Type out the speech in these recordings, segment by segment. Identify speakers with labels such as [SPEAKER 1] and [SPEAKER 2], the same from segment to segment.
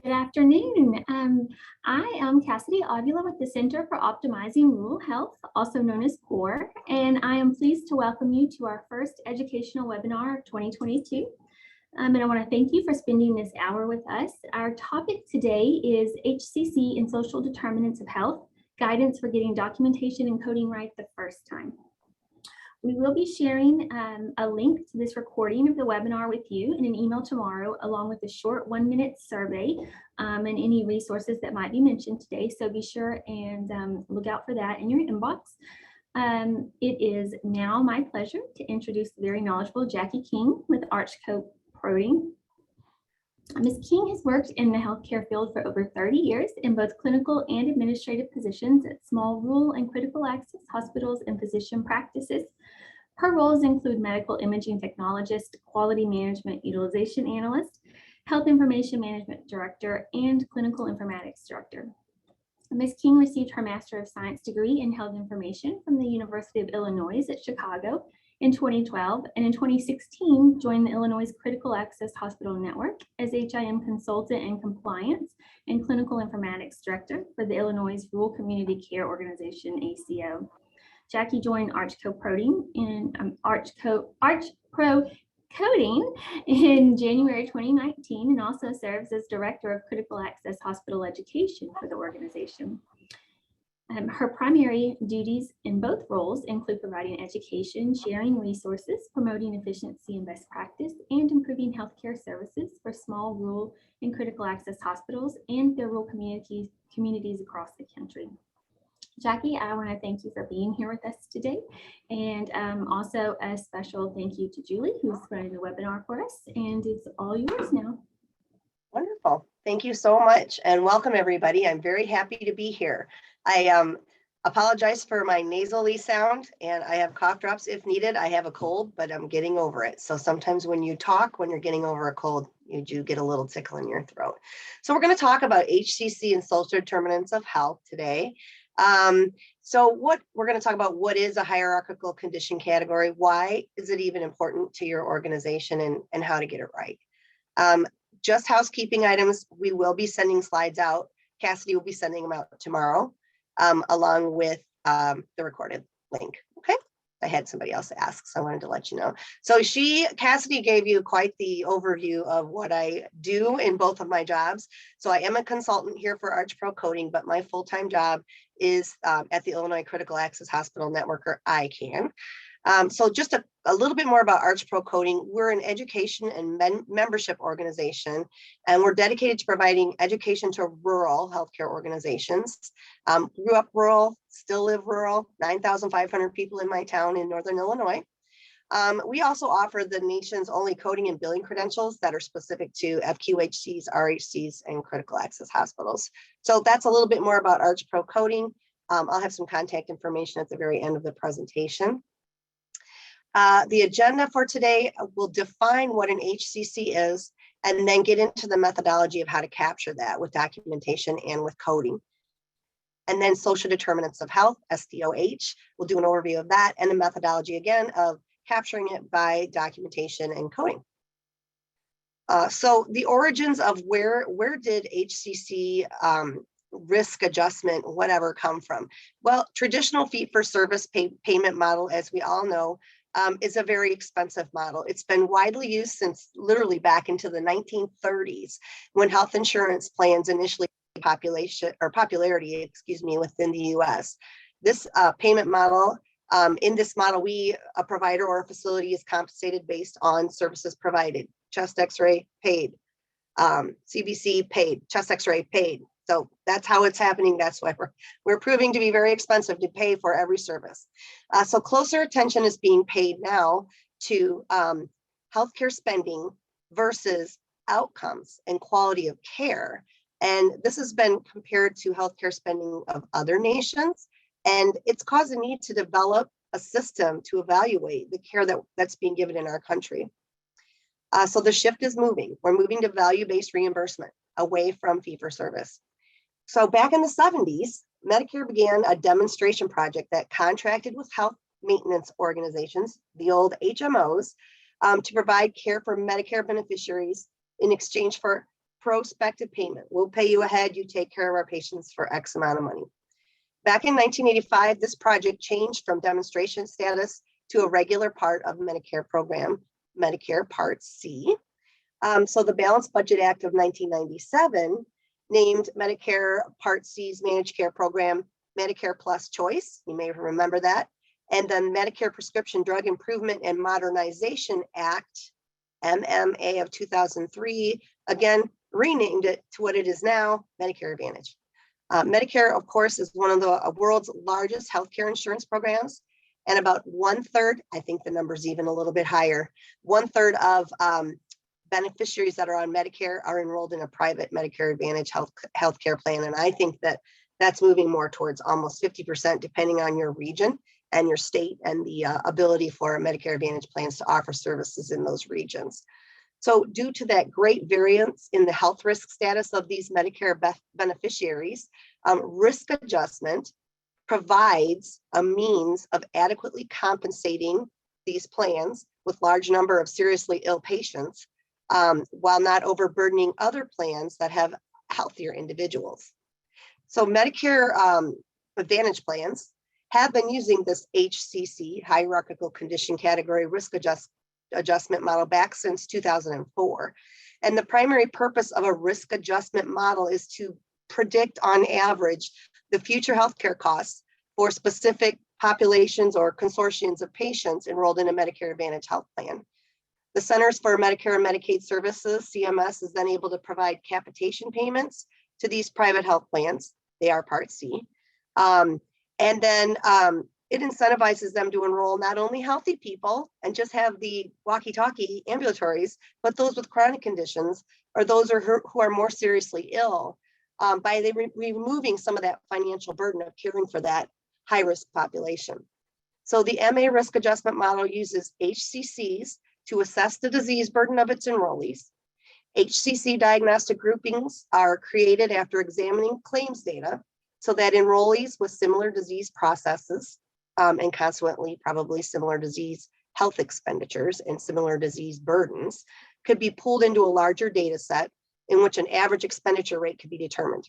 [SPEAKER 1] Good afternoon. I am Cassidy Avila with the Center for Optimizing Rural Health, also known as CORE, and I am pleased to welcome you to our first educational webinar of 2022. And I want to thank you for spending this hour with us. Our topic today is HCC and social determinants of health, guidance for getting documentation and coding right the first time. We will be sharing a link to this recording of the webinar with you in an email tomorrow, along with a short 1-minute survey and any resources that might be mentioned today. So be sure and look out for that in your inbox. It is now my pleasure to introduce the very knowledgeable Jackie King with Archco Protein. Ms. King has worked in the healthcare field for over 30 years in both clinical and administrative positions at small, rural, and critical access hospitals and physician practices. Her roles include medical imaging technologist, quality management utilization analyst, health information management director, and clinical informatics director. Ms. King received her Master of Science degree in Health Information from the University of Illinois at Chicago in 2012, and in 2016 joined the Illinois Critical Access Hospital Network as HIM Consultant in Compliance and Clinical Informatics Director for the Illinois Rural Community Care Organization, ACO. Jackie joined Archco Protein in Archpro Coding in January 2019 and also serves as Director of Critical Access Hospital Education for the organization. Her primary duties in both roles include providing education, sharing resources, promoting efficiency and best practice, and improving healthcare services for small, rural, and critical access hospitals and their rural communities across the country. Jackie, I want to thank you for being here with us today, and also a special thank you to Julie, who's running the webinar for us, and it's all yours now.
[SPEAKER 2] Wonderful. Thank you so much, and welcome everybody. I'm very happy to be here. I apologize for my nasally sound, and I have cough drops if needed. I have a cold, but I'm getting over it. So sometimes when you talk, when you're getting over a cold, you do get a little tickle in your throat. So we're going to talk about HCC and social determinants of health today. So what we're going to talk about, what is a hierarchical condition category? Why is it even important to your organization, and how to get it right? Just housekeeping items, we will be sending slides out. Cassidy will be sending them out tomorrow, along with the recorded link. Okay, I had somebody else ask, so I wanted to let you know. So Cassidy gave you quite the overview of what I do in both of my jobs. So I am a consultant here for Archpro Coding, but my full-time job is at the Illinois Critical Access Hospital Network, or ICANN. So just a little bit more about Archpro Coding. We're an education and membership organization, and we're dedicated to providing education to rural healthcare organizations. Grew up rural, still live rural, 9,500 people in my town in Northern Illinois. We also offer the nation's only coding and billing credentials that are specific to FQHCs, RHCs, and critical access hospitals. So that's a little bit more about Archpro Coding. I'll have some contact information at the very end of the presentation. The agenda for today will define what an HCC is, and then get into the methodology of how to capture that with documentation and with coding. And then social determinants of health, SDOH, we'll do an overview of that, and the methodology again of capturing it by documentation and coding. So the origins of where did HCC risk adjustment, whatever, come from? Well, traditional fee-for-service payment model, as we all know, is a very expensive model. It's been widely used since literally back into the 1930s, when health insurance plans initially popularity within the U.S. This payment model, in this model, a provider or a facility is compensated based on services provided. Chest X-ray paid, CBC paid, chest X-ray paid. So that's how it's happening. That's why we're proving to be very expensive to pay for every service. So closer attention is being paid now to healthcare spending versus outcomes and quality of care. And this has been compared to healthcare spending of other nations. And it's caused a need to develop a system to evaluate the care that's being given in our country. So the shift is moving. We're moving to value-based reimbursement away from fee-for-service. So back in the 70s, Medicare began a demonstration project that contracted with health maintenance organizations, the old HMOs, to provide care for Medicare beneficiaries in exchange for prospective payment. We'll pay you ahead, you take care of our patients for X amount of money. Back in 1985, this project changed from demonstration status to a regular part of Medicare program, Medicare Part C. So the Balanced Budget Act of 1997 named Medicare Part C's managed care program Medicare Plus Choice. You may remember that. And then Medicare Prescription Drug Improvement and Modernization Act, MMA of 2003, again, renamed it to what it is now, Medicare Advantage. Medicare, of course, is one of the world's largest healthcare insurance programs. And about 1/3, I think the number's even a little bit higher, 1/3 of beneficiaries that are on Medicare are enrolled in a private Medicare Advantage healthcare plan. And I think that that's moving more towards almost 50%, depending on your region and your state and the ability for Medicare Advantage plans to offer services in those regions. So due to that great variance in the health risk status of these Medicare beneficiaries, risk adjustment provides a means of adequately compensating these plans with large number of seriously ill patients, while not overburdening other plans that have healthier individuals. So Medicare Advantage plans have been using this HCC, hierarchical condition category risk adjustment model, back since 2004. And the primary purpose of a risk adjustment model is to predict on average the future healthcare costs for specific populations or consortiums of patients enrolled in a Medicare Advantage health plan. The Centers for Medicare and Medicaid Services, CMS, is then able to provide capitation payments to these private health plans. They are Part C. And then it incentivizes them to enroll not only healthy people and just have the walkie-talkie ambulatories, but those with chronic conditions or those who are more seriously ill, by removing some of that financial burden of caring for that high-risk population. So the MA risk adjustment model uses HCCs to assess the disease burden of its enrollees. HCC diagnostic groupings are created after examining claims data so that enrollees with similar disease processes and consequently probably similar disease health expenditures and similar disease burdens could be pulled into a larger data set in which an average expenditure rate could be determined.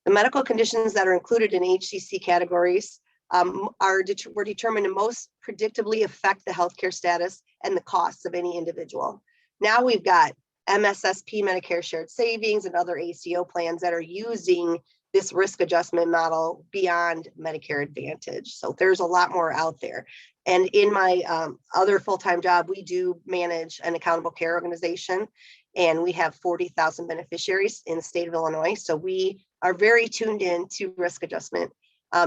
[SPEAKER 2] The medical conditions that are included in HCC categories were determined to most predictably affect the healthcare status and the costs of any individual. Now we've got MSSP, Medicare Shared Savings, and other ACO plans that are using this risk adjustment model beyond Medicare Advantage. So there's a lot more out there. And in my other full-time job, we do manage an accountable care organization, and we have 40,000 beneficiaries in the state of Illinois. So we are very tuned in to risk adjustment.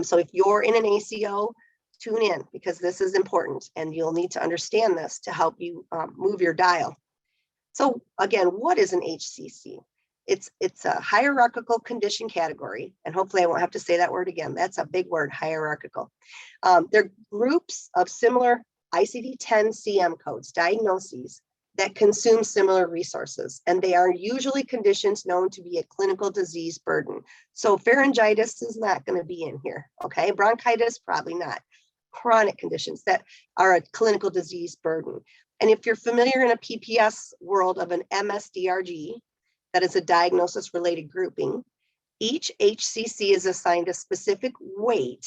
[SPEAKER 2] So if you're in an ACO, tune in because this is important and you'll need to understand this to help you move your dial. So again, what is an HCC? It's a hierarchical condition category, and hopefully I won't have to say that word again. That's a big word, hierarchical. They're groups of similar ICD-10 CM codes, diagnoses that consume similar resources, and they are usually conditions known to be a clinical disease burden. So pharyngitis is not going to be in here, okay? Bronchitis, probably not. Chronic conditions that are a clinical disease burden. And if you're familiar in a PPS world of an MSDRG, that is a diagnosis-related grouping, each HCC is assigned a specific weight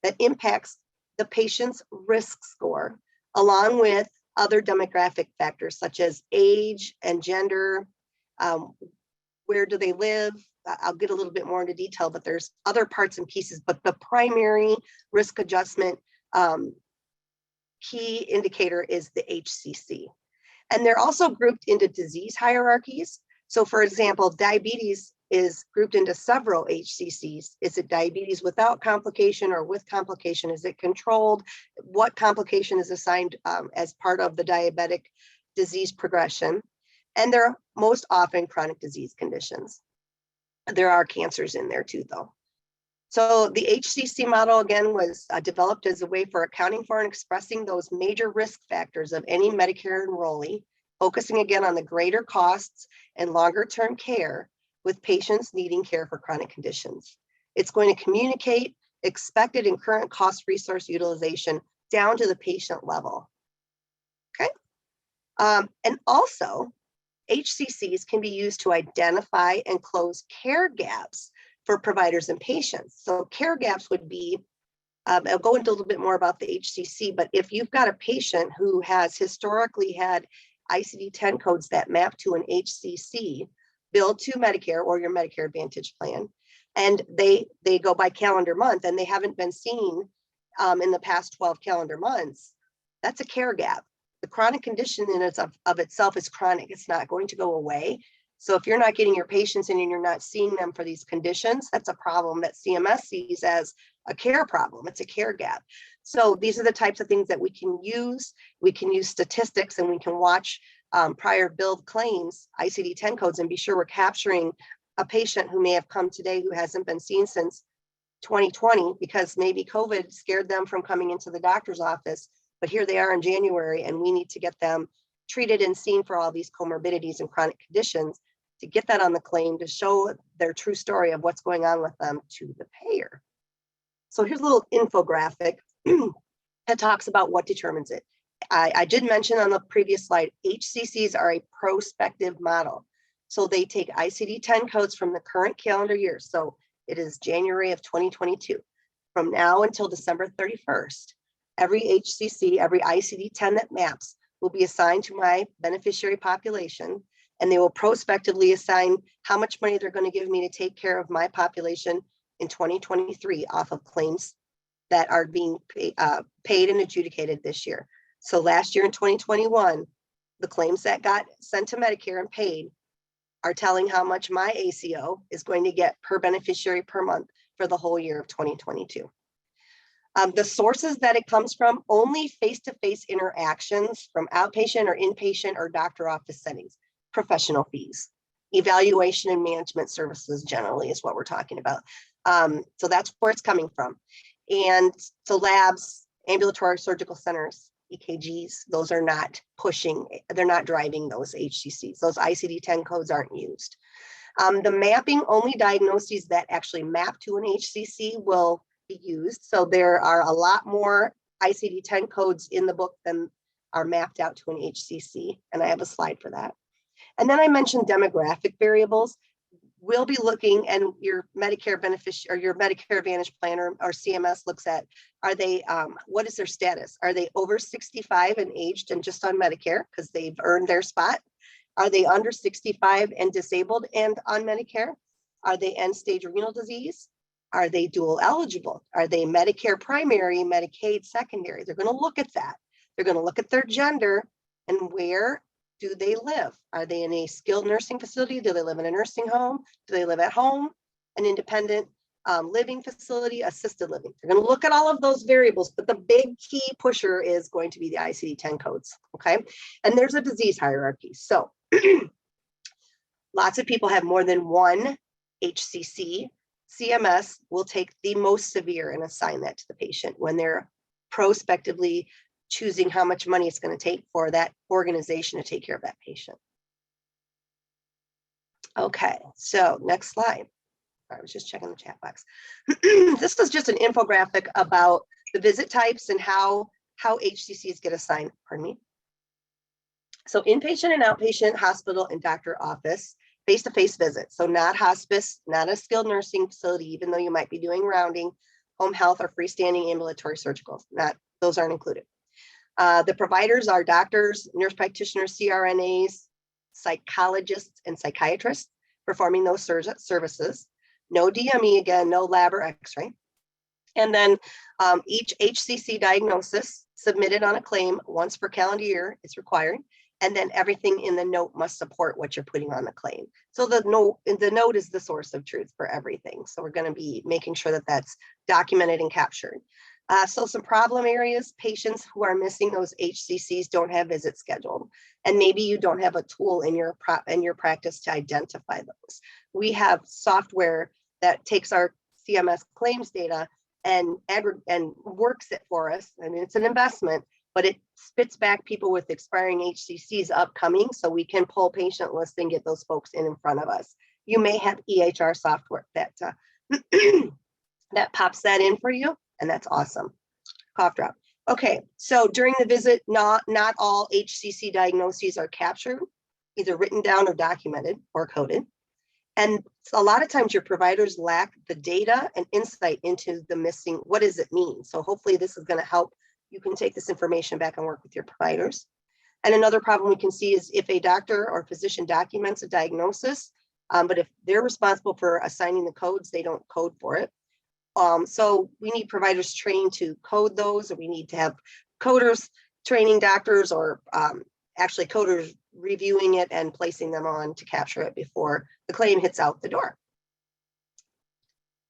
[SPEAKER 2] that impacts the patient's risk score, along with other demographic factors such as age and gender, where do they live? I'll get a little bit more into detail, but there's other parts and pieces, but the primary risk adjustment key indicator is the HCC. And they're also grouped into disease hierarchies. So for example, diabetes is grouped into several HCCs. Is it diabetes without complication or with complication? Is it controlled? What complication is assigned as part of the diabetic disease progression? And they're most often chronic disease conditions. There are cancers in there too, though. So the HCC model, again, was developed as a way for accounting for and expressing those major risk factors of any Medicare enrollee, focusing again on the greater costs and longer term care with patients needing care for chronic conditions. It's going to communicate expected and current cost resource utilization down to the patient level. Okay. And also, HCCs can be used to identify and close care gaps for providers and patients. So care gaps would be, I'll go into a little bit more about the HCC, but if you've got a patient who has historically had ICD-10 codes that map to an HCC, billed to Medicare or your Medicare Advantage plan, and they go by calendar month and they haven't been seen in the past 12 calendar months, that's a care gap. The chronic condition in of itself is chronic. It's not going to go away. So if you're not getting your patients in and you're not seeing them for these conditions, that's a problem that CMS sees as a care problem. It's a care gap. So these are the types of things that we can use. We can use statistics and we can watch prior billed claims, ICD-10 codes, and be sure we're capturing a patient who may have come today who hasn't been seen since 2020 because maybe COVID scared them from coming into the doctor's office, but here they are in January and we need to get them treated and seen for all these comorbidities and chronic conditions to get that on the claim to show their true story of what's going on with them to the payer. So here's a little infographic that talks about what determines it. I did mention on the previous slide, HCCs are a prospective model. So they take ICD-10 codes from the current calendar year. So it is January of 2022. From now until December 31st, every HCC, every ICD-10 that maps will be assigned to my beneficiary population, and they will prospectively assign how much money they're going to give me to take care of my population in 2023 off of claims that are being paid and adjudicated this year. So last year in 2021, the claims that got sent to Medicare and paid are telling how much my ACO is going to get per beneficiary per month for the whole year of 2022. The sources that it comes from, only face-to-face interactions from outpatient or inpatient or doctor office settings, professional fees, evaluation and management services generally is what we're talking about. So that's where it's coming from. And so labs, ambulatory surgical centers, EKGs, those are not pushing, they're not driving those HCCs. Those ICD-10 codes aren't used. The mapping, only diagnoses that actually map to an HCC will be used. So there are a lot more ICD-10 codes in the book than are mapped out to an HCC. And I have a slide for that. And then I mentioned demographic variables. We'll be looking, and your Medicare beneficiary or your Medicare Advantage plan or CMS looks at, are they, what is their status? Are they over 65 and aged and just on Medicare because they've earned their spot? Are they under 65 and disabled and on Medicare? Are they end stage renal disease? Are they dual eligible? Are they Medicare primary, Medicaid secondary? They're going to look at that. They're going to look at their gender and where do they live? Are they in a skilled nursing facility? Do they live in a nursing home? Do they live at home? An independent living facility, assisted living? They're going to look at all of those variables, but the big key pusher is going to be the ICD-10 codes, okay? And there's a disease hierarchy. So lots of people have more than one HCC. CMS will take the most severe and assign that to the patient when they're prospectively choosing how much money it's going to take for that organization to take care of that patient. Okay, so next slide. I was just checking the chat box. This is just an infographic about the visit types and how HCCs get assigned, pardon me. So inpatient and outpatient, hospital and doctor office, face-to-face visits. So not hospice, not a skilled nursing facility, even though you might be doing rounding, home health or freestanding ambulatory surgicals, those aren't included. The providers are doctors, nurse practitioners, CRNAs, psychologists, and psychiatrists performing those services. No DME, again, no lab or x-ray. And then each HCC diagnosis submitted on a claim once per calendar year is required. And then everything in the note must support what you're putting on the claim. So the note is the source of truth for everything. So we're going to be making sure that that's documented and captured. So some problem areas, patients who are missing those HCCs don't have visits scheduled. And maybe you don't have a tool in your practice to identify those. We have software that takes our CMS claims data and works it for us. I mean, it's an investment, but it spits back people with expiring HCCs upcoming so we can pull patient lists and get those folks in front of us. You may have EHR software that that pops that in for you. And that's awesome. Cough drop. Okay, so during the visit, not all HCC diagnoses are captured. either written down or documented or coded. And a lot of times your providers lack the data and insight into the missing, what does it mean? So hopefully this is going to help. You can take this information back and work with your providers. And another problem we can see is if a doctor or physician documents a diagnosis, but if they're responsible for assigning the codes, they don't code for it. So we need providers trained to code those, or we need to have coders training doctors, or actually coders reviewing it and placing them on to capture it before the claim hits out the door.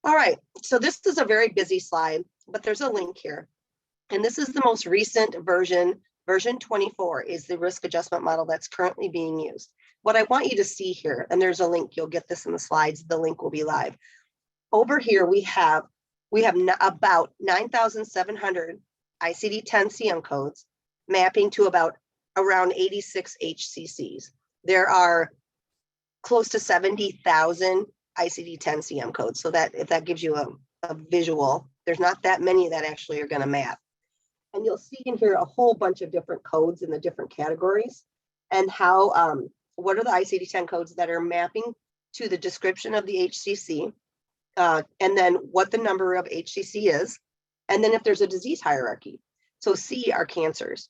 [SPEAKER 2] All right, so this is a very busy slide, but there's a link here. And this is the most recent version. Version 24 is the risk adjustment model that's currently being used. What I want you to see here, and there's a link, you'll get this in the slides, the link will be live. Over here, we have about 9,700 ICD-10 CM codes mapping to around 86 HCCs. There are close to 70,000 ICD-10 CM codes. So that if that gives you a visual, there's not that many that actually are going to map. And you'll see in here a whole bunch of different codes in the different categories, and how what are the ICD-10 codes that are mapping to the description of the HCC, and then what the number of HCC is, and then if there's a disease hierarchy. So C are cancers.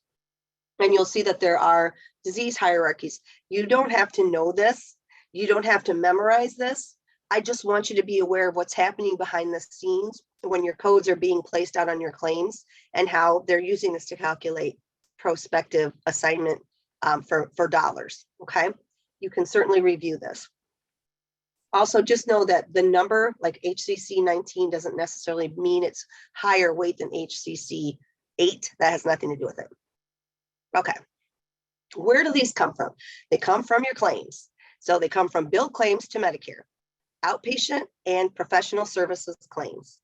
[SPEAKER 2] And you'll see that there are disease hierarchies. You don't have to know this. You don't have to memorize this. I just want you to be aware of what's happening behind the scenes when your codes are being placed out on your claims, and how they're using this to calculate prospective assignment for dollars, okay? You can certainly review this. Also, just know that the number, like HCC 19, doesn't necessarily mean it's higher weight than HCC 8. That has nothing to do with it. Okay, where do these come from? They come from your claims. So they come from billed claims to Medicare, outpatient and professional services claims.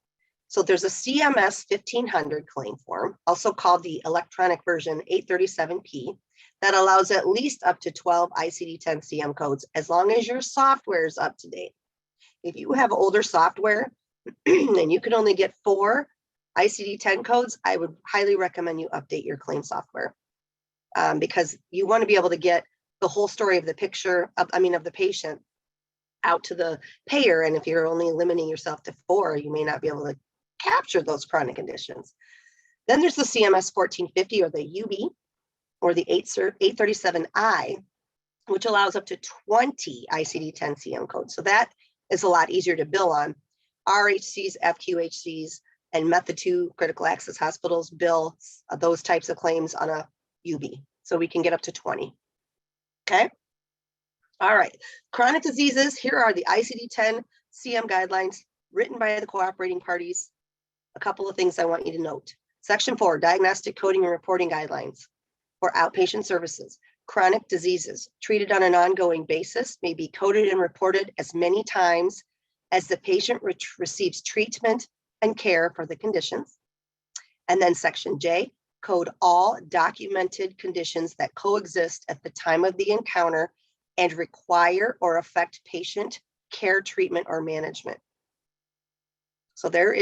[SPEAKER 2] So there's a CMS 1500 claim form, also called the electronic version 837P, that allows at least up to 12 ICD-10 CM codes, as long as your software is up to date. If you have older software and you can only get 4 ICD-10 codes, I would highly recommend you update your claim software, because you want to be able to get the whole story of the picture of the patient out to the payer. And if you're only limiting yourself to 4, you may not be able to capture those chronic conditions. Then there's the CMS 1450, or the UB, or the 837I, which allows up to 20 ICD-10 CM codes. So that is a lot easier to bill on. RHCs, FQHCs, and Method 2 critical access hospitals bill those types of claims on a UB. So we can get up to 20. Okay. All right. Chronic diseases. Here are the ICD-10 CM guidelines written by the cooperating parties. A couple of things I want you to note. Section 4, diagnostic coding and reporting guidelines for outpatient services. Chronic diseases treated on an ongoing basis may be coded and reported as many times as the patient receives treatment and care for the conditions. And then Section J, code all documented conditions that coexist at the time of the encounter and require or affect patient care, treatment, or management. So there it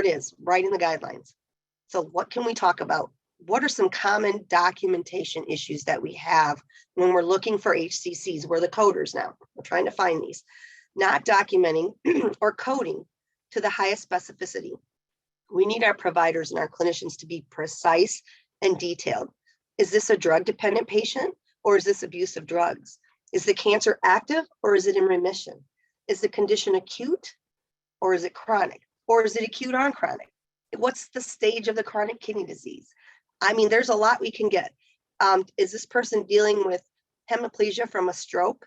[SPEAKER 2] is, right in the guidelines. So what can we talk about? What are some common documentation issues that we have when we're looking for HCCs? We're the coders now. We're trying to find these. Not documenting or coding to the highest specificity. We need our providers and our clinicians to be precise and detailed. Is this a drug-dependent patient, or is this abuse of drugs? Is the cancer active, or is it in remission? Is the condition acute, or is it chronic? Or is it acute on chronic? What's the stage of the chronic kidney disease? I mean, there's a lot we can get. Is this person dealing with hemiplegia from a stroke?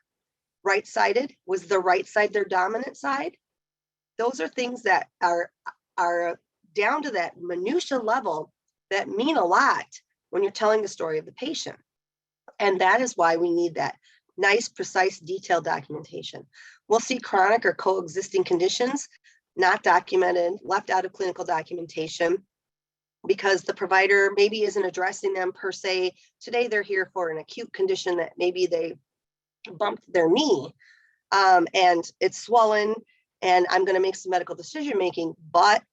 [SPEAKER 2] Right-sided? Was the right side their dominant side? Those are things that are down to that minutia level that mean a lot when you're telling the story of the patient. And that is why we need that nice, precise, detailed documentation. We'll see chronic or coexisting conditions not documented, left out of clinical documentation, because the provider maybe isn't addressing them per se. Today, they're here for an acute condition that maybe they bumped their knee and it's swollen, and I'm going to make some medical decision making, but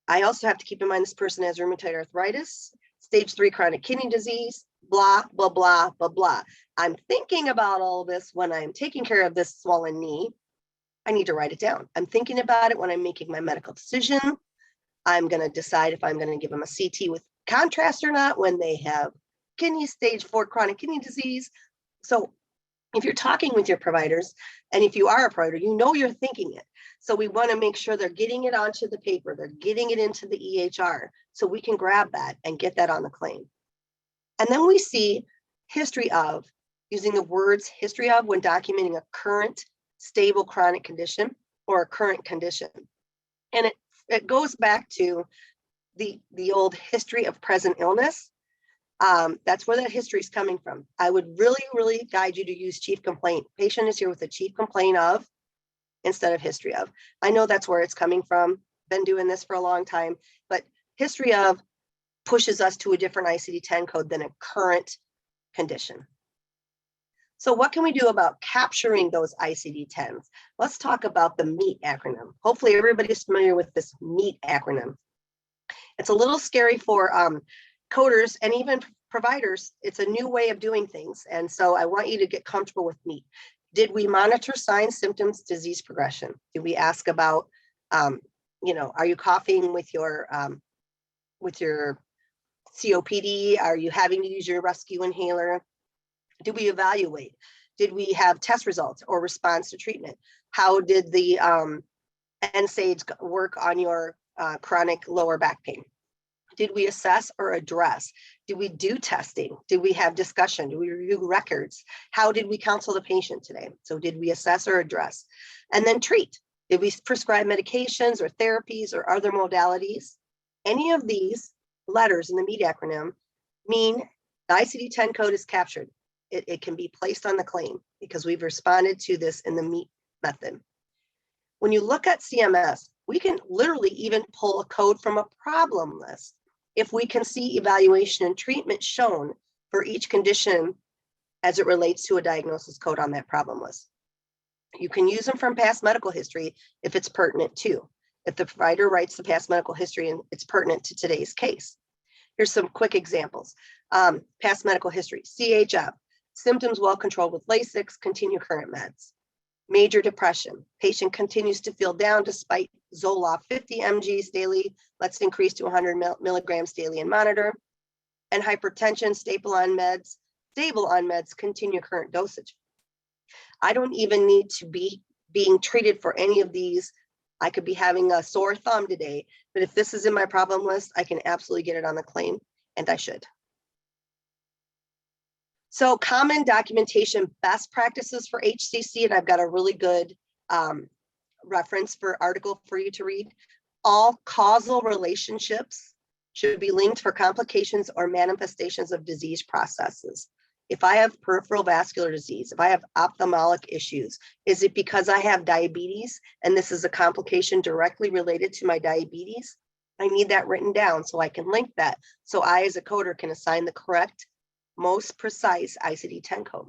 [SPEAKER 2] I also have to keep in mind this person has rheumatoid arthritis, stage 3 chronic kidney disease, blah, blah, blah, blah, blah. I'm thinking about all this when I'm taking care of this swollen knee. I need to write it down. I'm thinking about it when I'm making my medical decision. I'm going to decide if I'm going to give them a CT with contrast or not when they have stage 4 chronic kidney disease. So if you're talking with your providers, and if you are a provider, you know you're thinking it. So we want to make sure they're getting it onto the paper, they're getting it into the EHR, so we can grab that and get that on the claim. And then we see history of, using the words history of when documenting a current stable chronic condition or a current condition. And it goes back to the old history of present illness. That's where that history is coming from. I would really, really guide you to use chief complaint. Patient is here with a chief complaint of instead of history of. I know that's where it's coming from. Been doing this for a long time, but history of pushes us to a different ICD-10 code than a current condition. So what can we do about capturing those ICD-10s? Let's talk about the MEET acronym. Hopefully everybody's familiar with this MEET acronym. It's a little scary for coders and even providers. It's a new way of doing things. And so I want you to get comfortable with MEET. Did we monitor signs, symptoms, disease progression? Did we ask about, are you coughing with your COPD? Are you having to use your rescue inhaler? Did we evaluate? Did we have test results or response to treatment? How did the NSAIDs work on your chronic lower back pain? Did we assess or address? Did we do testing? Did we have discussion? Did we review records? How did we counsel the patient today? So did we assess or address? And then treat. Did we prescribe medications or therapies or other modalities? Any of these letters in the MEET acronym mean the ICD-10 code is captured. It can be placed on the claim because we've responded to this in the MEET method. When you look at CMS, we can literally even pull a code from a problem list if we can see evaluation and treatment shown for each condition as it relates to a diagnosis code on that problem list. You can use them from past medical history if it's pertinent too. If the provider writes the past medical history and it's pertinent to today's case. Here's some quick examples. Past medical history, CHF, symptoms well controlled with Lasix, continue current meds. Major depression, patient continues to feel down despite Zoloft 50 mgs daily, let's increase to 100 milligrams daily and monitor. And hypertension, stable on meds, continue current dosage. I don't even need to be being treated for any of these. I could be having a sore thumb today, but if this is in my problem list, I can absolutely get it on the claim, and I should. So common documentation best practices for HCC, and I've got a really good reference for article for you to read. All causal relationships should be linked for complications or manifestations of disease processes. If I have peripheral vascular disease, if I have ophthalmic issues, is it because I have diabetes and this is a complication directly related to my diabetes? I need that written down so I can link that. So I, as a coder, can assign the correct, most precise ICD-10 code.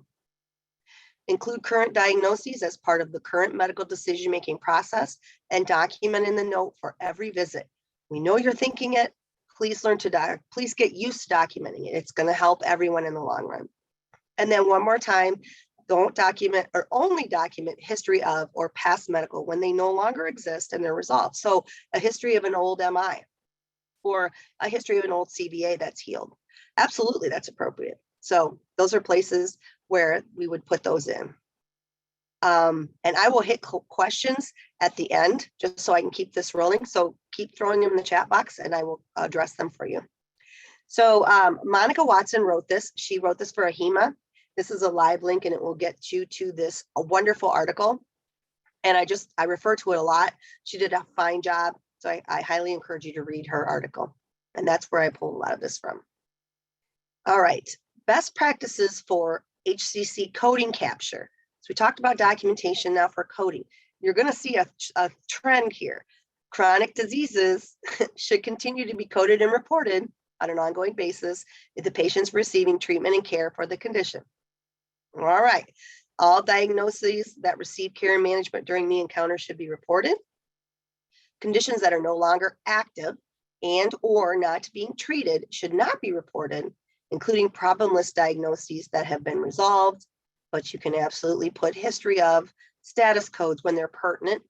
[SPEAKER 2] Include current diagnoses as part of the current medical decision-making process and document in the note for every visit. We know you're thinking it. Please please get used to documenting it. It's going to help everyone in the long run. And then one more time, don't document or only document history of or past medical when they no longer exist and they're resolved. So a history of an old MI or a history of an old CVA that's healed. Absolutely, that's appropriate. So those are places where we would put those in. And I will hit questions at the end just so I can keep this rolling. So keep throwing them in the chat box and I will address them for you. So Monica Watson wrote this. She wrote this for AHIMA. This is a live link and it will get you to this wonderful article. And I refer to it a lot. She did a fine job. So I highly encourage you to read her article. And that's where I pulled a lot of this from. All right, best practices for HCC coding capture. So we talked about documentation, now for coding. You're going to see a trend here. Chronic diseases should continue to be coded and reported on an ongoing basis if the patient's receiving treatment and care for the condition. All right, all diagnoses that receive care and management during the encounter should be reported. Conditions that are no longer active and or not being treated should not be reported. including problem list diagnoses that have been resolved, but you can absolutely put history of status codes when they're pertinent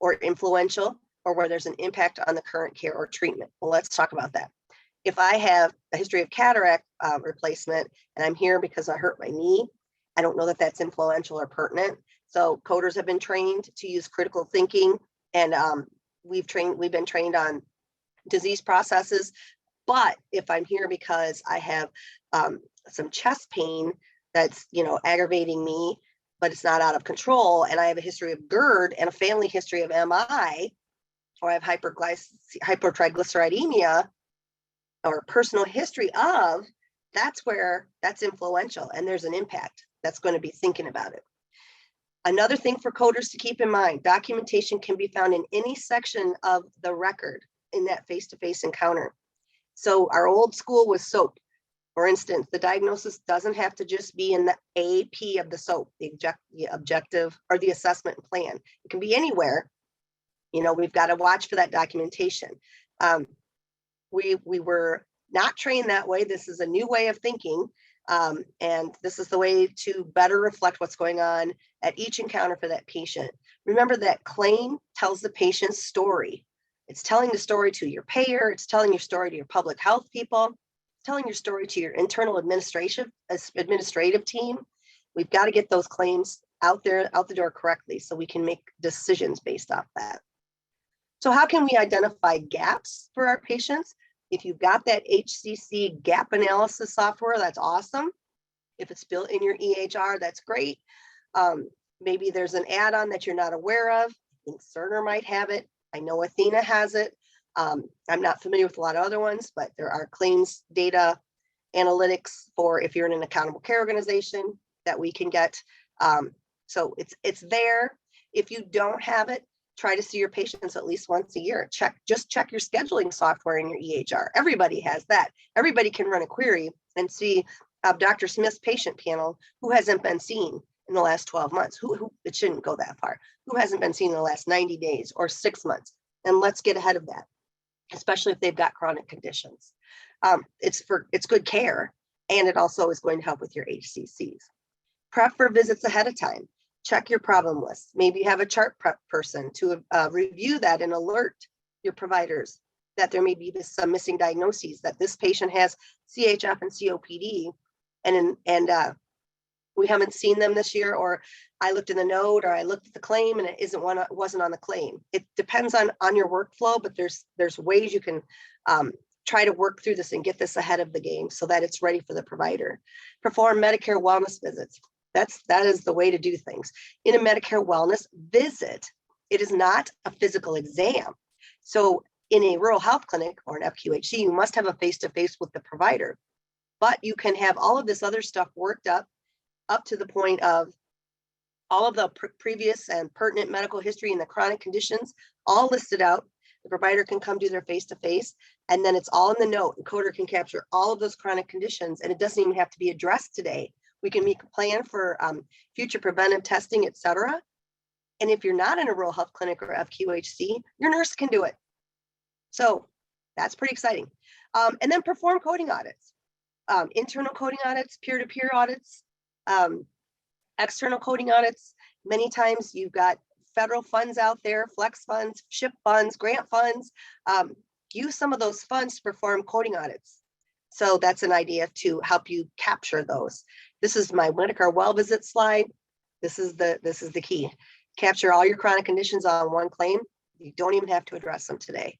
[SPEAKER 2] or influential, or where there's an impact on the current care or treatment. Well, let's talk about that. If I have a history of cataract replacement and I'm here because I hurt my knee, I don't know that that's influential or pertinent. So coders have been trained to use critical thinking, and we've been trained on disease processes. But if I'm here because I have some chest pain that's aggravating me, but it's not out of control, and I have a history of GERD and a family history of MI, or I have hypertriglyceridemia, or personal history of, that's where that's influential and there's an impact that's going to be thinking about it. Another thing for coders to keep in mind, documentation can be found in any section of the record in that face-to-face encounter. So our old school was SOAP. For instance, the diagnosis doesn't have to just be in the AP of the SOAP, the objective or the assessment plan. It can be anywhere. We've got to watch for that documentation. We were not trained that way. This is a new way of thinking. And this is the way to better reflect what's going on at each encounter for that patient. Remember that claim tells the patient's story. It's telling the story to your payer. It's telling your story to your public health people. It's telling your story to your internal administrative team. We've got to get those claims out the door correctly so we can make decisions based off that. So how can we identify gaps for our patients? If you've got that HCC gap analysis software, that's awesome. If it's built in your EHR, that's great. Maybe there's an add-on that you're not aware of. I think Cerner might have it. I know Athena has it. I'm not familiar with a lot of other ones, but there are claims data analytics for if you're in an accountable care organization that we can get. So it's there. If you don't have it, try to see your patients at least once a year. Just check your scheduling software in your EHR. Everybody has that. Everybody can run a query and see Dr. Smith's patient panel, who hasn't been seen in the last 12 months, who it shouldn't go that far, who hasn't been seen in the last 90 days or 6 months. And let's get ahead of that, especially if they've got chronic conditions. It's good care, and it also is going to help with your HCCs. Prep for visits ahead of time. Check your problem list. Maybe you have a chart prep person to review that and alert your providers that there may be some missing diagnoses, that this patient has CHF and COPD, and we haven't seen them this year, or I looked in the note, or I looked at the claim and it wasn't on the claim. It depends on your workflow, but there's ways you can try to work through this and get this ahead of the game so that it's ready for the provider. Perform Medicare wellness visits. That is the way to do things. In a Medicare wellness visit, it is not a physical exam. So in a rural health clinic or an FQHC, you must have a face-to-face with the provider, but you can have all of this other stuff worked up to the point of all of the previous and pertinent medical history and the chronic conditions all listed out. The provider can come do their face-to-face, and then it's all in the note. The coder can capture all of those chronic conditions, and it doesn't even have to be addressed today. We can make a plan for future preventive testing, et cetera. And if you're not in a rural health clinic or FQHC, your nurse can do it. So that's pretty exciting. And then perform coding audits, internal coding audits, peer-to-peer audits, external coding audits. Many times you've got federal funds out there, flex funds, SHIP funds, grant funds. Use some of those funds to perform coding audits. So that's an idea to help you capture those. This is my Medicare well visit slide. This is the key. Capture all your chronic conditions on one claim. You don't even have to address them today.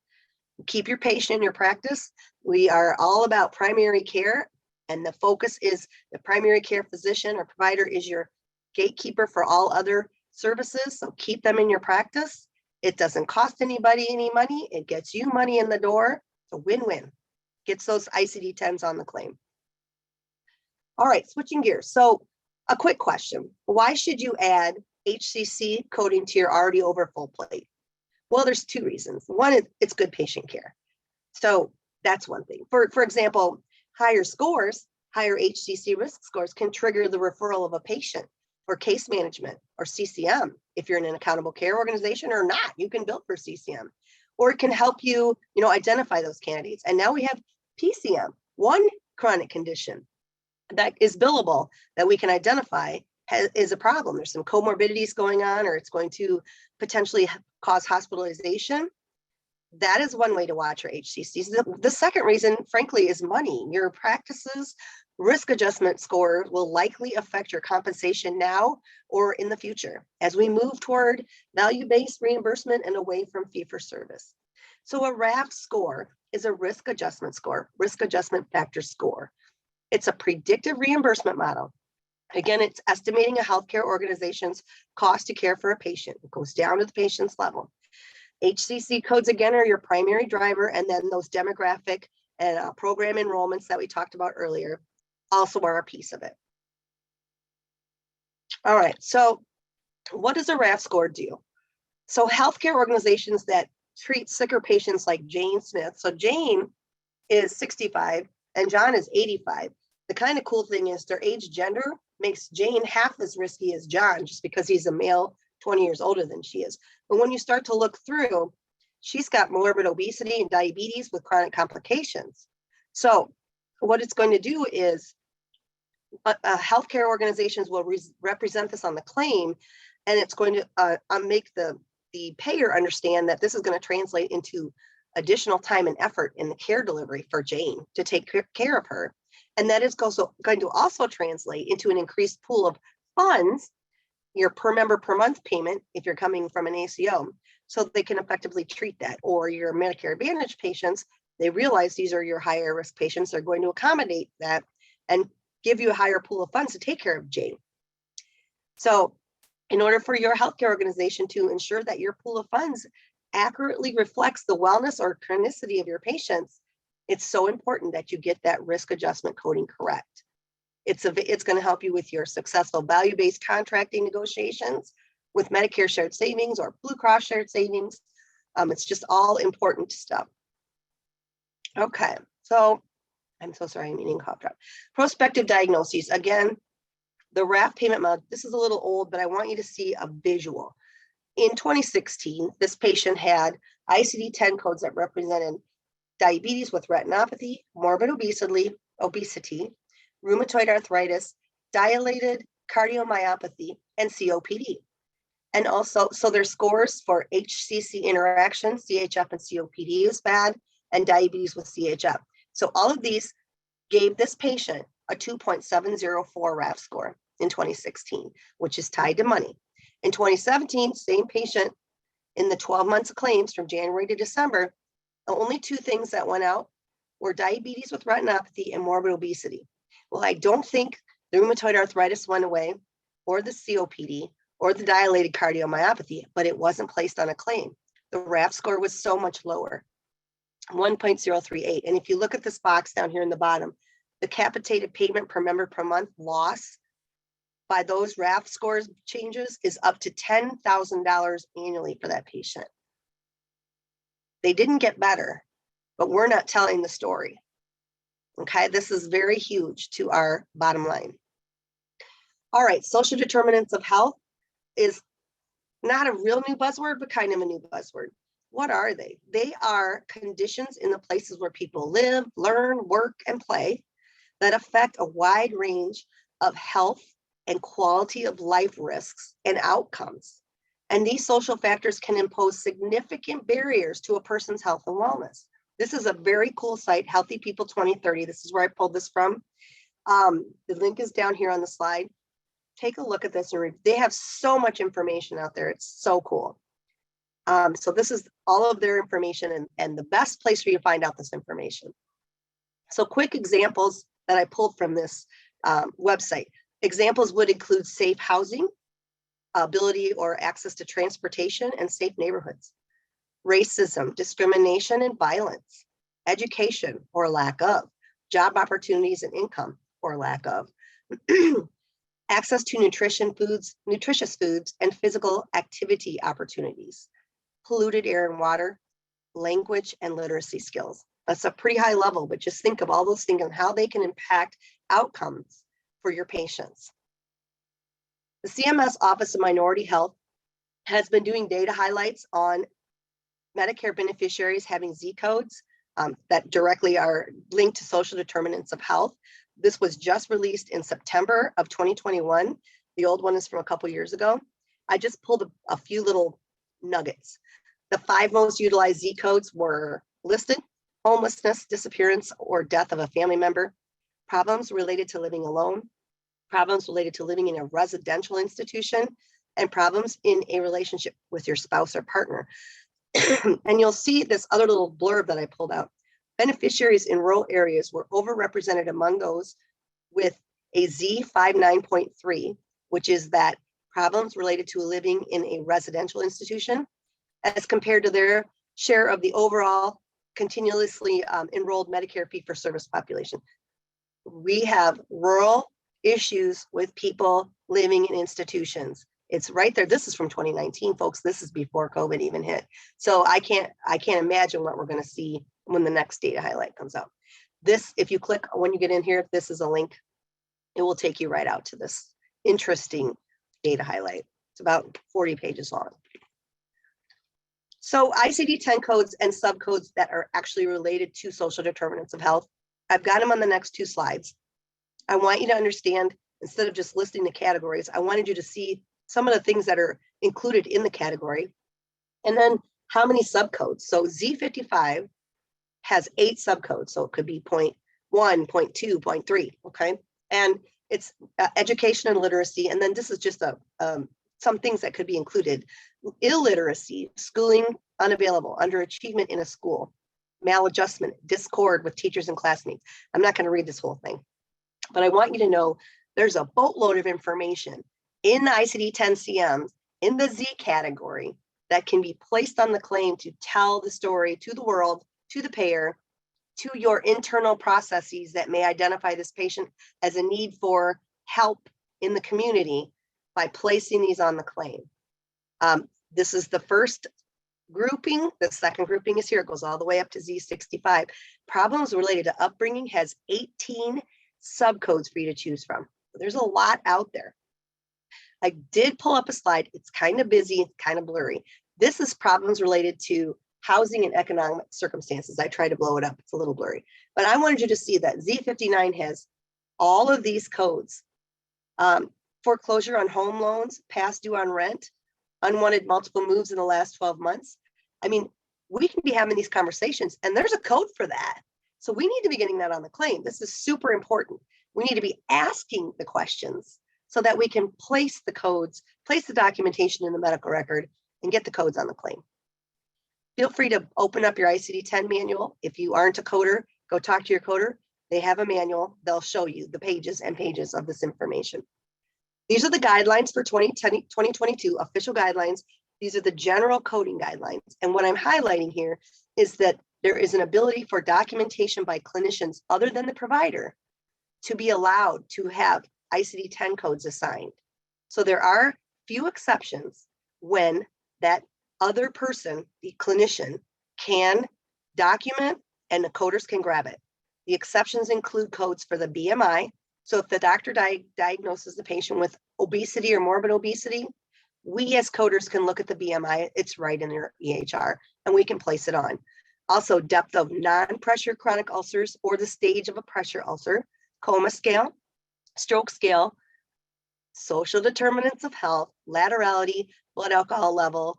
[SPEAKER 2] Keep your patient in your practice. We are all about primary care, and the focus is the primary care physician or provider is your gatekeeper for all other services. So keep them in your practice. It doesn't cost anybody any money. It gets you money in the door. It's a win-win. Gets those ICD-10s on the claim. All right, switching gears. So a quick question. Why should you add HCC coding to your already overfull plate? Well, there's two reasons. One is it's good patient care. So that's one thing. For example, higher scores, higher HCC risk scores can trigger the referral of a patient for case management or CCM. If you're in an accountable care organization or not, you can bill for CCM. Or it can help you, identify those candidates. And now we have PCM. One chronic condition that is billable that we can identify is a problem. There's some comorbidities going on, or it's going to potentially cause hospitalization. That is one way to watch your HCCs. The second reason, frankly, is money. Your practice's risk adjustment score will likely affect your compensation now or in the future as we move toward value-based reimbursement and away from fee-for-service. So a RAF score is a risk adjustment score, risk adjustment factor score. It's a predictive reimbursement model. Again, it's estimating a healthcare organization's cost to care for a patient. It goes down to the patient's level. HCC codes, again, are your primary driver, and then those demographic and program enrollments that we talked about earlier also are a piece of it. All right, so what does a RAF score do? So healthcare organizations that treat sicker patients like Jane Smith. So Jane is 65 and John is 85. The kind of cool thing is their age gender makes Jane half as risky as John just because he's a male 20 years older than she is. But when you start to look through, she's got morbid obesity and diabetes with chronic complications. So what it's going to do is healthcare organizations will represent this on the claim, and it's going to make the payer understand that this is going to translate into additional time and effort in the care delivery for Jane to take care of her. And that is also going to also translate into an increased pool of funds, your per member per month payment, if you're coming from an ACO, so they can effectively treat that. Or your Medicare Advantage patients, they realize these are your higher risk patients, they're going to accommodate that and give you a higher pool of funds to take care of Jane. So in order for your healthcare organization to ensure that your pool of funds accurately reflects the wellness or chronicity of your patients, it's so important that you get that risk adjustment coding correct. It's going to help you with your successful value-based contracting negotiations with Medicare shared savings or Blue Cross shared savings. It's just all important stuff. Okay, so I'm so sorry, I'm eating cough drop. Prospective diagnoses. Again, the RAF payment model, this is a little old, but I want you to see a visual. In 2016, this patient had ICD-10 codes that represented diabetes with retinopathy, morbid obesity, rheumatoid arthritis, dilated cardiomyopathy, and COPD. And also, so their scores for HCC interaction, CHF and COPD is bad, and diabetes with CHF. So all of these gave this patient a 2.704 RAF score in 2016, which is tied to money. In 2017, same patient, in the 12 months of claims from January to December, the only two things that went out were diabetes with retinopathy and morbid obesity. Well, I don't think the rheumatoid arthritis went away, or the COPD, or the dilated cardiomyopathy, but it wasn't placed on a claim. The RAF score was so much lower, 1.038. And if you look at this box down here in the bottom, the capitated payment per member per month loss by those RAF scores changes is up to $10,000 annually for that patient. They didn't get better, but we're not telling the story. Okay, this is very huge to our bottom line. All right, social determinants of health is not a real new buzzword, but kind of a new buzzword. What are they? They are conditions in the places where people live, learn, work, and play that affect a wide range of health and quality of life risks and outcomes. And these social factors can impose significant barriers to a person's health and wellness. This is a very cool site, Healthy People 2030. This is where I pulled this from. The link is down here on the slide. Take a look at this and read. They have so much information out there. It's so cool. So this is all of their information and the best place for you to find out this information. So quick examples that I pulled from this website. Examples would include safe housing, ability or access to transportation, and safe neighborhoods. Racism, discrimination, and violence. Education or lack of. Job opportunities and income or lack of. Access to nutritious foods, and physical activity opportunities. Polluted air and water, language, and literacy skills. That's a pretty high level, but just think of all those things and how they can impact outcomes for your patients. The CMS Office of Minority Health has been doing data highlights on Medicare beneficiaries having Z codes that directly are linked to social determinants of health. This was just released in September of 2021. The old one is from a couple years ago. I just pulled a few little nuggets. The 5 most utilized Z codes were listed: homelessness, disappearance, or death of a family member, problems related to living alone, problems related to living in a residential institution, and problems in a relationship with your spouse or partner. And you'll see this other little blurb that I pulled out. Beneficiaries in rural areas were overrepresented among those with a Z59.3, which is that problems related to living in a residential institution, as compared to their share of the overall continuously enrolled Medicare fee-for-service population. We have rural issues with people living in institutions. It's right there. This is from 2019, folks. This is before COVID even hit. So I can't imagine what we're going to see when the next data highlight comes out. This, if you click when you get in here, this is a link. It will take you right out to this interesting data highlight. It's about 40 pages long. So ICD-10 codes and subcodes that are actually related to social determinants of health. I've got them on the next 2 slides. I want you to understand, instead of just listing the categories, I wanted you to see some of the things that are included in the category, and then how many subcodes. So Z55 has 8 subcodes. So it could be 0.1, 0.2, 0.3, okay? And it's education and literacy. And then this is just some things that could be included. Illiteracy, schooling unavailable, underachievement in a school, maladjustment, discord with teachers and classmates. I'm not going to read this whole thing, but I want you to know there's a boatload of information in the ICD-10 CMs in the Z category that can be placed on the claim to tell the story to the world, to the payer, to your internal processes that may identify this patient as a need for help in the community by placing these on the claim. This is the first grouping. The second grouping is here. It goes all the way up to Z65. Problems related to upbringing has 18 subcodes for you to choose from. There's a lot out there. I did pull up a slide. It's kind of busy, it's kind of blurry. This is problems related to housing and economic circumstances. I try to blow it up. It's a little blurry, but I wanted you to see that Z59 has all of these codes. Foreclosure on home loans, past due on rent, unwanted multiple moves in the last 12 months. I mean, we can be having these conversations and there's a code for that. So we need to be getting that on the claim. This is super important. We need to be asking the questions so that we can place the codes, place the documentation in the medical record, and get the codes on the claim. Feel free to open up your ICD-10 manual. If you aren't a coder, go talk to your coder. They have a manual. They'll show you the pages and pages of this information. These are the guidelines for 2022, official guidelines. These are the general coding guidelines. And what I'm highlighting here is that there is an ability for documentation by clinicians other than the provider to be allowed to have ICD-10 codes assigned. So there are few exceptions when that other person, the clinician, can document and the coders can grab it. The exceptions include codes for the BMI. So if the doctor diagnoses the patient with obesity or morbid obesity, we as coders can look at the BMI, it's right in their EHR, and we can place it on. Also, depth of non-pressure chronic ulcers or the stage of a pressure ulcer, coma scale, stroke scale, social determinants of health, laterality, blood alcohol level.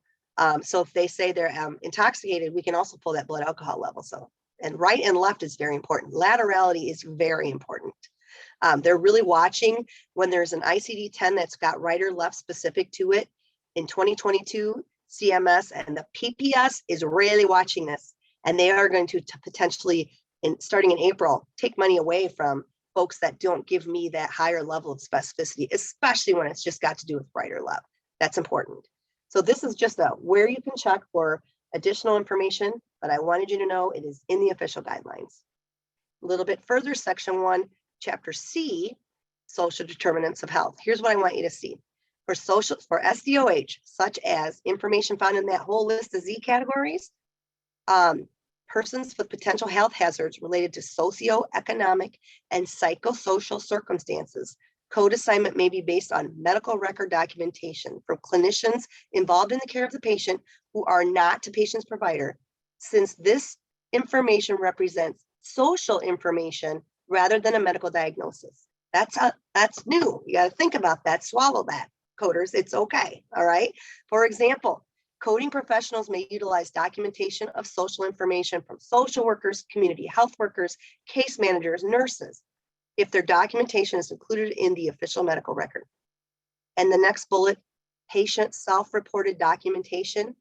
[SPEAKER 2] So if they say they're intoxicated, we can also pull that blood alcohol level. So, and right and left is very important. Laterality is very important. They're really watching when there's an ICD-10 that's got right or left specific to it. In 2022, CMS and the PPS is really watching this, and they are going to potentially, starting in April, take money away from folks that don't give me that higher level of specificity, especially when it's just got to do with right or left. That's important. So this is just where you can check for additional information, but I wanted you to know it is in the official guidelines. A little bit further, section 1, chapter C, social determinants of health. Here's what I want you to see. For SDOH, such as information found in that whole list of Z categories, persons with potential health hazards related to socioeconomic and psychosocial circumstances. Code assignment may be based on medical record documentation from clinicians involved in the care of the patient who are not the patient's provider. Since this information represents social information rather than a medical diagnosis. That's new. You got to think about that, swallow that, coders. It's okay. All right. For example, coding professionals may utilize documentation of social information from social workers, community health workers, case managers, nurses, if their documentation is included in the official medical record. And the next bullet, patient self-reported documentation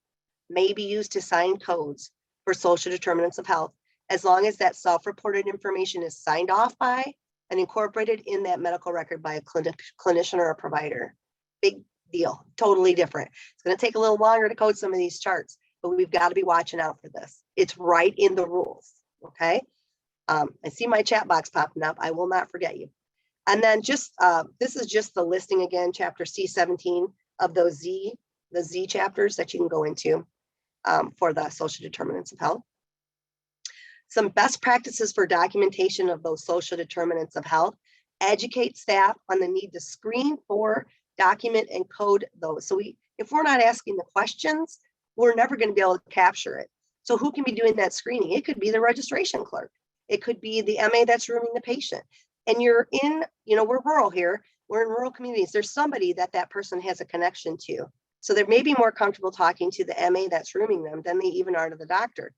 [SPEAKER 2] may be used to sign codes for social determinants of health, as long as that self-reported information is signed off by and incorporated in that medical record by a clinician or a provider. Big deal, totally different. It's going to take a little longer to code some of these charts, but we've got to be watching out for this. It's right in the rules, okay? I see my chat box popping up. I will not forget you. And then just, this is just the listing again, chapter C17 of those the Z chapters that you can go into for the social determinants of health. Some best practices for documentation of those social determinants of health. Educate staff on the need to screen for, document, and code those. So if we're not asking the questions, we're never going to be able to capture it. So who can be doing that screening? It could be the registration clerk. It could be the MA that's rooming the patient. And you're in, we're rural here. We're in rural communities. There's somebody that person has a connection to. So they may be more comfortable talking to the MA that's rooming them than they even are to the doctor.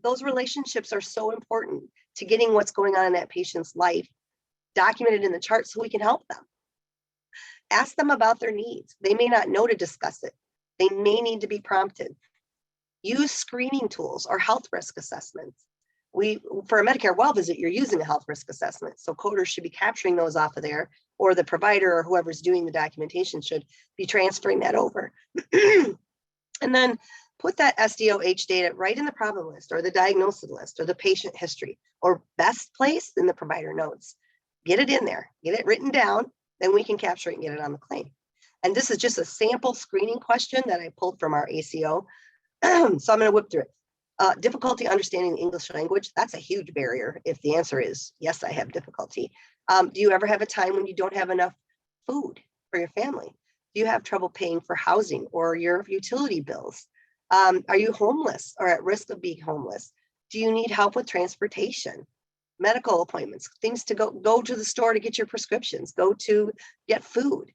[SPEAKER 2] Those relationships are so important to getting what's going on in that patient's life documented in the chart so we can help them. Ask them about their needs. They may not know to discuss it. They may need to be prompted. Use screening tools or health risk assessments. For a Medicare well visit, you're using a health risk assessment. So coders should be capturing those off of there, or the provider or whoever's doing the documentation should be transferring that over. And then put that SDOH data right in the problem list or the diagnosis list or the patient history, or best place in the provider notes. Get it in there, get it written down, then we can capture it and get it on the claim. And this is just a sample screening question that I pulled from our ACO. So I'm going to whip through it. Difficulty understanding the English language, that's a huge barrier. If the answer is yes, I have difficulty. Do you ever have a time when you don't have enough food for your family? Do you have trouble paying for housing or your utility bills? Are you homeless or at risk of being homeless? Do you need help with transportation, medical appointments, things to go to the store to get your prescriptions, go to get food?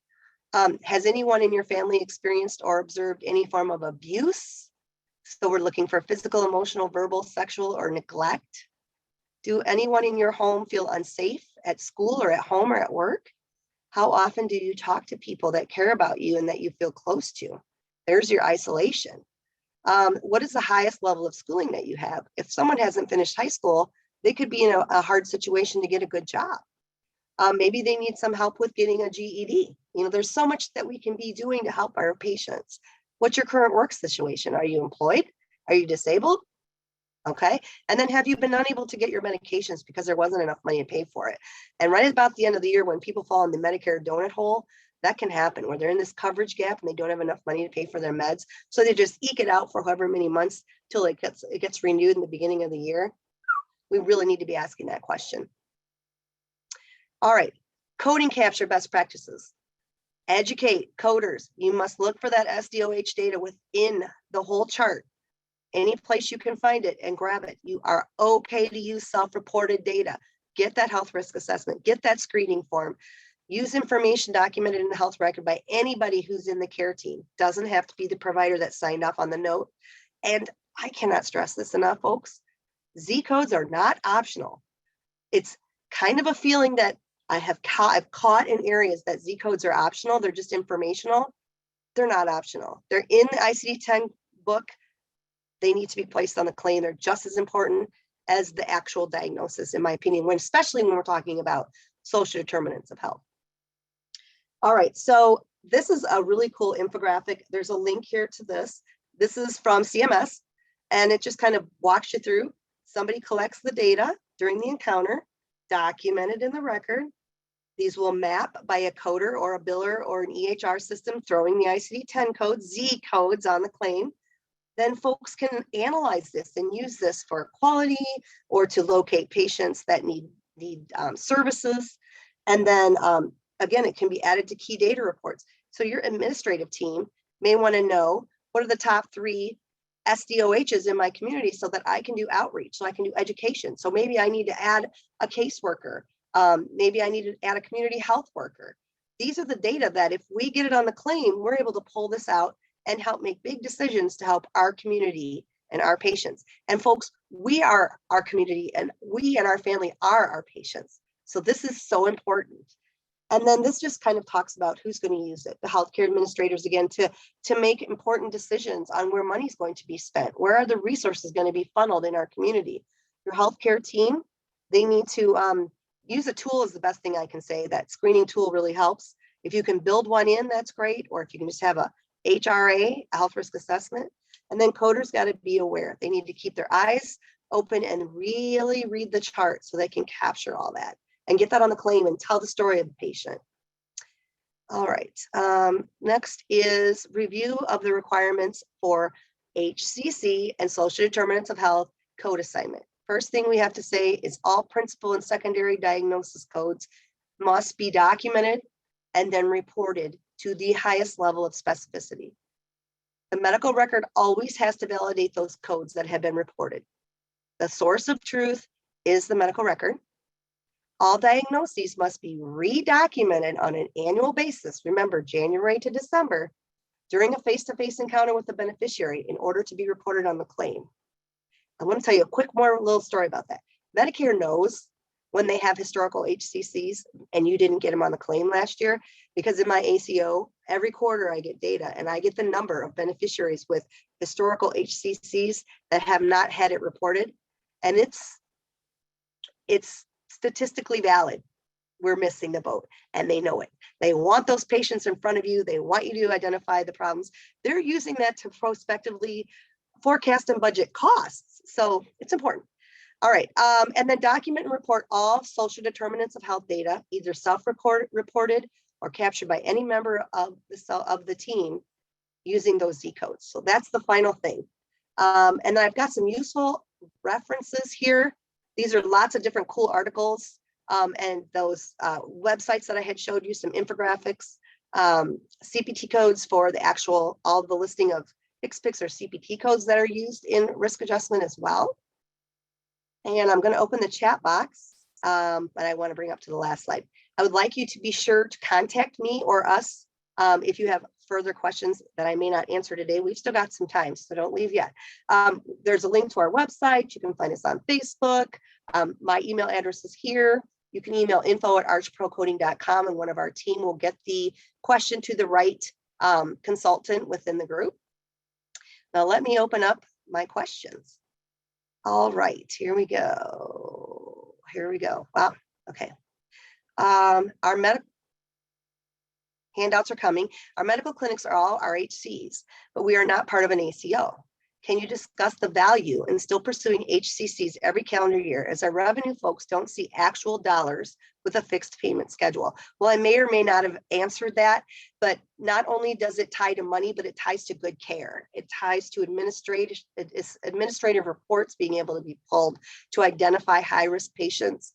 [SPEAKER 2] Has anyone in your family experienced or observed any form of abuse? So we're looking for physical, emotional, verbal, sexual, or neglect. Do anyone in your home feel unsafe at school or at home or at work? How often do you talk to people that care about you and that you feel close to? There's your isolation. What is the highest level of schooling that you have? If someone hasn't finished high school, they could be in a hard situation to get a good job. Maybe they need some help with getting a GED. There's so much that we can be doing to help our patients. What's your current work situation? Are you employed? Are you disabled? Okay. And then have you been unable to get your medications because there wasn't enough money to pay for it? And right about the end of the year, when people fall in the Medicare donut hole, that can happen where they're in this coverage gap and they don't have enough money to pay for their meds. So they just eke it out for however many months till it gets renewed in the beginning of the year. We really need to be asking that question. All right. Coding capture best practices. Educate coders. You must look for that SDOH data within the whole chart. Any place you can find it and grab it. You are okay to use self-reported data. Get that health risk assessment. Get that screening form. Use information documented in the health record by anybody who's in the care team. Doesn't have to be the provider that signed off on the note. And I cannot stress this enough, folks. Z codes are not optional. It's kind of a feeling that I've caught in areas that Z codes are optional. They're just informational. They're not optional. They're in the ICD-10 book. They need to be placed on the claim. They're just as important as the actual diagnosis, in my opinion, especially when we're talking about social determinants of health. All right, so this is a really cool infographic. There's a link here to this. This is from CMS, and it just kind of walks you through. Somebody collects the data during the encounter, documented in the record. These will map by a coder or a biller or an EHR system, throwing the ICD-10 codes, Z codes on the claim. Then folks can analyze this and use this for quality or to locate patients that need services. And then again, it can be added to key data reports. So your administrative team may want to know what are the top 3 SDOHs in my community so that I can do outreach, so I can do education. So maybe I need to add a caseworker. Maybe I need to add a community health worker. These are the data that if we get it on the claim, we're able to pull this out and help make big decisions to help our community and our patients. And folks, we are our community, and we and our family are our patients. So this is so important. And then this just kind of talks about who's going to use it, the healthcare administrators, again, to make important decisions on where money's going to be spent. Where are the resources going to be funneled in our community? Your healthcare team, they need to use a tool is the best thing I can say. That screening tool really helps. If you can build one in, that's great. Or if you can just have a HRA, a health risk assessment. And then coders got to be aware. They need to keep their eyes open and really read the chart so they can capture all that and get that on the claim and tell the story of the patient. All right, next is review of the requirements for HCC and social determinants of health code assignment. First thing we have to say is all principal and secondary diagnosis codes must be documented and then reported to the highest level of specificity. The medical record always has to validate those codes that have been reported. The source of truth is the medical record. All diagnoses must be redocumented on an annual basis, remember January to December, during a face-to-face encounter with the beneficiary in order to be reported on the claim. I want to tell you a quick more little story about that. Medicare knows when they have historical HCCs and you didn't get them on the claim last year, because in my ACO, every quarter I get data and I get the number of beneficiaries with historical HCCs that have not had it reported. And it's statistically valid. We're missing the boat and they know it. They want those patients in front of you. They want you to identify the problems. They're using that to prospectively forecast and budget costs. So it's important. All right. And then document and report all social determinants of health data, either self-reported or captured by any member of the team using those Z codes. So that's the final thing. And then I've got some useful references here. These are lots of different cool articles and those websites that I had showed you, some infographics, CPT codes for the actual, all the listing of HCPCS or CPT codes that are used in risk adjustment as well. And I'm going to open the chat box, but I want to bring up to the last slide. I would like you to be sure to contact me or us if you have further questions that I may not answer today. We've still got some time, so don't leave yet. There's a link to our website. You can find us on Facebook. My email address is here. You can email info@archprocoding.com and one of our team will get the question to the right consultant within the group. Now let me open up my questions. All right, here we go. Here we go. Wow, okay. Our medical handouts are coming. Our medical clinics are all RHCs, but we are not part of an ACO. Can you discuss the value in still pursuing HCCs every calendar year as our revenue folks don't see actual dollars with a fixed payment schedule? Well, I may or may not have answered that, but not only does it tie to money, but it ties to good care. It ties to administrative reports being able to be pulled to identify high-risk patients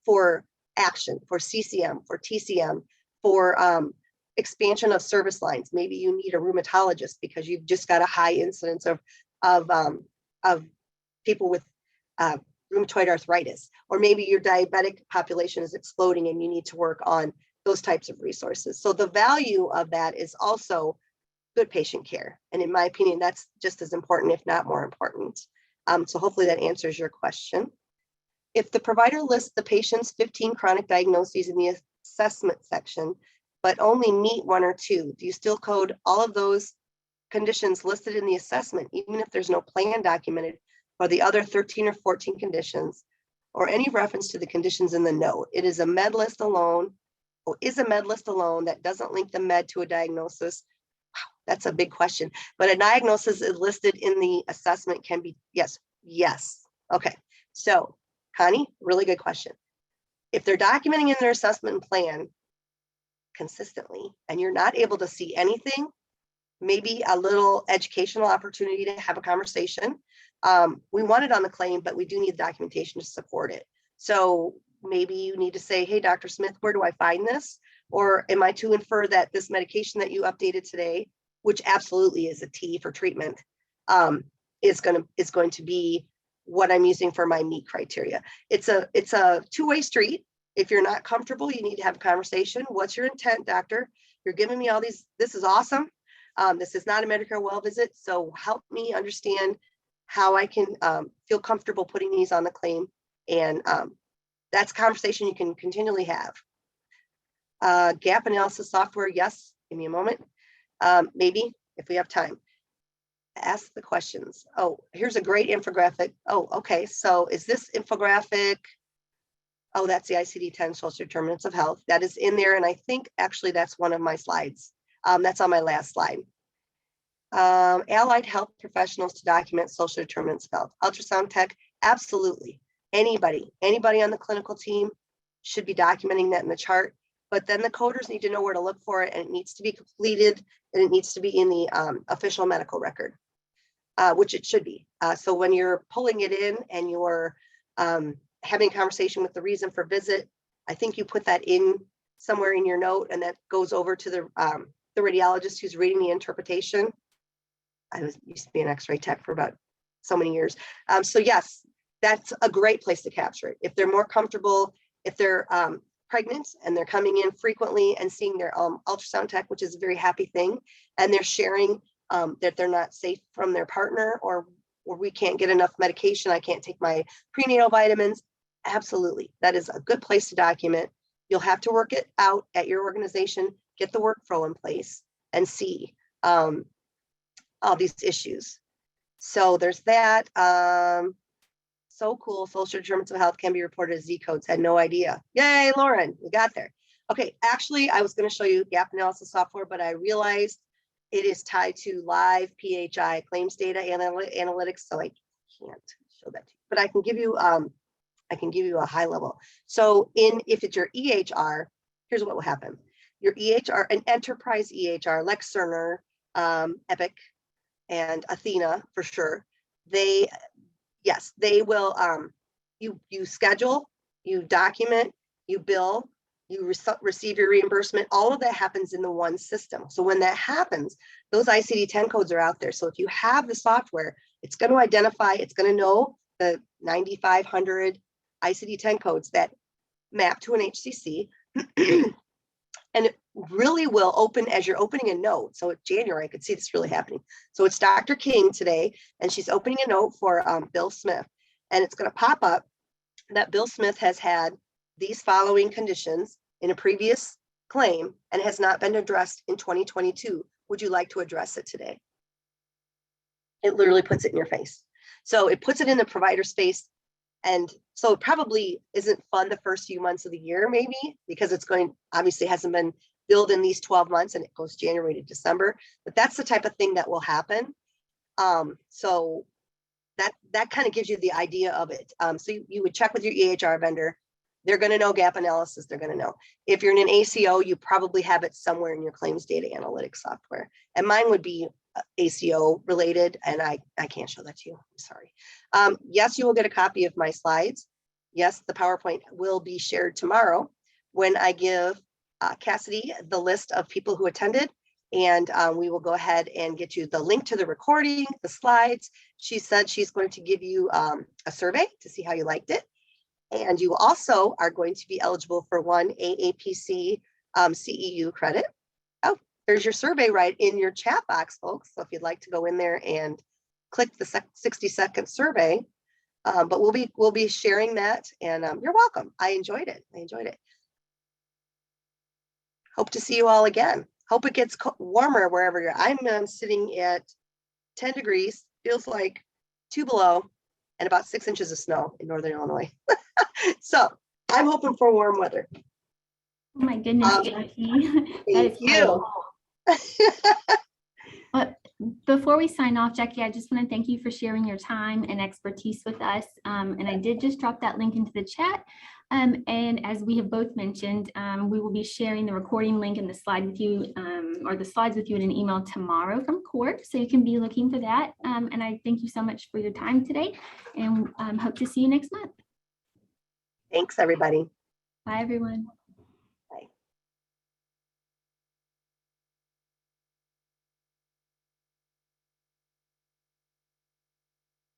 [SPEAKER 2] for action, for CCM, for TCM, for expansion of service lines. Maybe you need a rheumatologist because you've just got a high incidence of people with rheumatoid arthritis, or maybe your diabetic population is exploding and you need to work on those types of resources. So the value of that is also good patient care. And in my opinion, that's just as important, if not more important. So hopefully that answers your question. If the provider lists the patient's 15 chronic diagnoses in the assessment section, but only meet 1 or 2, do you still code all of those conditions listed in the assessment, even if there's no plan documented for the other 13 or 14 conditions, or any reference to the conditions in the note? It is a med list alone, or is a med list alone that doesn't link the med to a diagnosis? Wow, that's a big question. But a diagnosis is listed in the assessment can be, yes. Okay, so Connie, really good question. If they're documenting in their assessment plan consistently and you're not able to see anything, maybe a little educational opportunity to have a conversation. We want it on the claim, but we do need documentation to support it. So maybe you need to say, hey, Dr. Smith, where do I find this? Or am I to infer that this medication that you updated today, which absolutely is a T for treatment, is going to be what I'm using for my meet criteria. It's a two-way street. If you're not comfortable, you need to have a conversation. What's your intent, doctor? You're giving me all these, this is awesome. This is not a Medicare well visit. So help me understand how I can feel comfortable putting these on the claim. And that's a conversation you can continually have. Gap analysis software, yes, give me a moment. Maybe if we have time. Ask the questions. Oh, here's a great infographic. Oh, okay. So is this infographic? Oh, that's the ICD-10 social determinants of health. That is in there. And I think actually that's one of my slides. That's on my last slide. Allied health professionals to document social determinants of health. Ultrasound tech, absolutely. Anybody on the clinical team should be documenting that in the chart. But then the coders need to know where to look for it, and it needs to be completed, and it needs to be in the official medical record, which it should be. So when you're pulling it in and you're having a conversation with the reason for visit, I think you put that in somewhere in your note, and that goes over to the radiologist who's reading the interpretation. I used to be an X-ray tech for about so many years. So yes, that's a great place to capture it. If they're more comfortable, if they're pregnant and they're coming in frequently and seeing their ultrasound tech, which is a very happy thing, and they're sharing that they're not safe from their partner, or we can't get enough medication, I can't take my prenatal vitamins. Absolutely, that is a good place to document. You'll have to work it out at your organization, get the workflow in place, and see all these issues. So there's that. So cool. Social determinants of health can be reported as Z codes. Had no idea. Yay, Lauren, we got there. Okay, actually, I was going to show you gap analysis software, but I realized it is tied to live PHI claims data analytics, so I can't show that to you. But I can give you a high level. So if it's your EHR, here's what will happen. Your EHR, an enterprise EHR, like Cerner, Epic, and Athena for sure. They will, you schedule, you document, you bill, you receive your reimbursement. All of that happens in the one system. So when that happens, those ICD-10 codes are out there. So if you have the software, it's going to identify, it's going to know the 9,500 ICD-10 codes that map to an HCC. And it really will open as you're opening a note. So it's January, I could see this really happening. So it's Dr. King today, and she's opening a note for Bill Smith. And it's going to pop up that Bill Smith has had these following conditions in a previous claim and has not been addressed in 2022. Would you like to address it today? It literally puts it in your face. So it puts it in the provider space. And so it probably isn't fun the first few months of the year, maybe, because it's obviously hasn't been billed in these 12 months and it goes January to December, but that's the type of thing that will happen. So that kind of gives you the idea of it. So you would check with your EHR vendor. They're going to know gap analysis. They're going to know. If you're in an ACO, you probably have it somewhere in your claims data analytics software. And mine would be ACO related, and I can't show that to you. I'm sorry. Yes, you will get a copy of my slides. Yes, the PowerPoint will be shared tomorrow when I give Cassidy the list of people who attended, and we will go ahead and get you the link to the recording, the slides. She said she's going to give you a survey to see how you liked it. And you also are going to be eligible for one AAPC CEU credit. Oh, there's your survey right in your chat box, folks. So if you'd like to go in there and click the 60-second survey, but we'll be sharing that, and you're welcome. I enjoyed it. Hope to see you all again. Hope it gets warmer wherever you're. I'm sitting at 10 degrees, feels like 2 below, and about 6 inches of snow in Northern Illinois. So I'm hoping for warm weather.
[SPEAKER 1] Oh my goodness, Jackie.
[SPEAKER 2] Thank you.
[SPEAKER 1] But before we sign off, Jackie, I just want to thank you for sharing your time and expertise with us. And I did just drop that link into the chat. And as we have both mentioned, we will be sharing the recording link and the slide with you, or the slides with you in an email tomorrow from Court. So you can be looking for that. And I thank you so much for your time today, and hope to see you next month.
[SPEAKER 2] Thanks, everybody.
[SPEAKER 1] Bye, everyone.